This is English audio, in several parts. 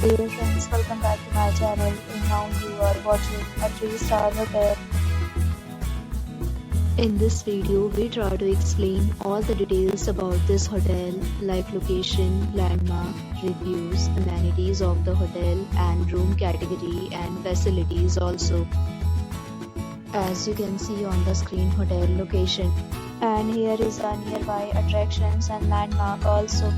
Dear friends, welcome back to my channel. And now you are watching a 3-star hotel. In this video, we try to explain all the details about this hotel, like location, landmark, reviews, amenities of the hotel, and room category and facilities also. As you can see on the screen, hotel location. And here is a nearby attractions and landmark also.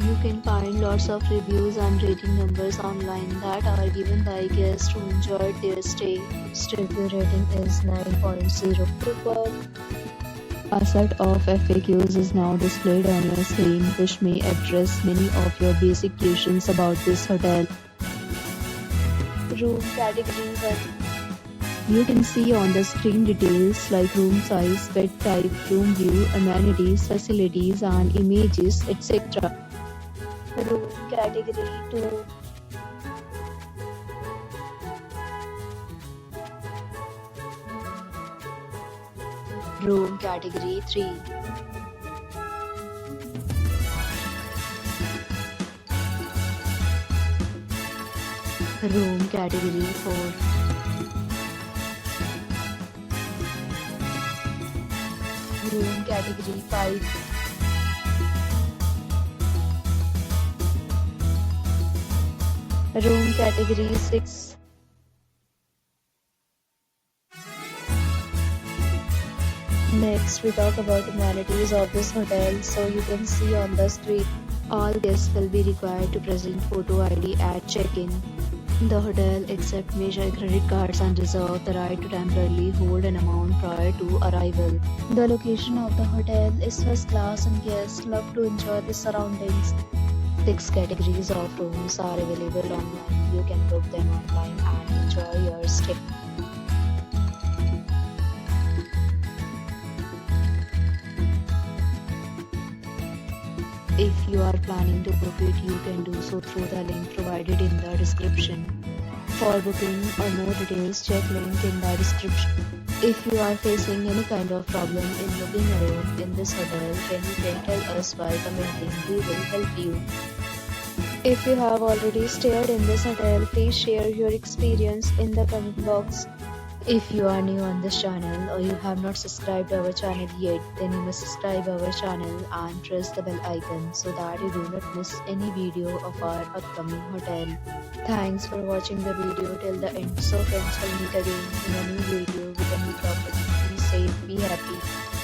You can find lots of reviews and rating numbers online that are given by guests who enjoyed their stay. Review rating is 9.0. A set of FAQs is now displayed on your screen, which may address many of your basic questions about this hotel. Room category 1. You can see on the screen details like room size, bed type, room view, amenities, facilities and images, etc. Room category 2. Room category 3. Room category 4. Room category 5. Room category 6. Next, we talk about amenities of this hotel. So you can see on the screen, all guests will be required to present photo ID at check-in. The hotel accepts major credit cards and reserves the right to temporarily hold an amount prior to arrival. The location of the hotel is first class and guests love to enjoy the surroundings. 6 categories of rooms are available online. You can book them online and enjoy your stay. If you are planning to book it, you can do so through the link provided in the description. For booking or more details, check link in the description. If you are facing any kind of problem in booking a room in this hotel, then you can tell us by commenting. We will help you. If you have already stayed in this hotel, please share your experience in the comment box. If you are new on this channel or you have not subscribed our channel yet, then you must subscribe our channel and press the bell icon so that you do not miss any video of our upcoming hotel. Thanks for watching the video till the end. So friends, will meet again in a new video with a new property. Be safe, be happy.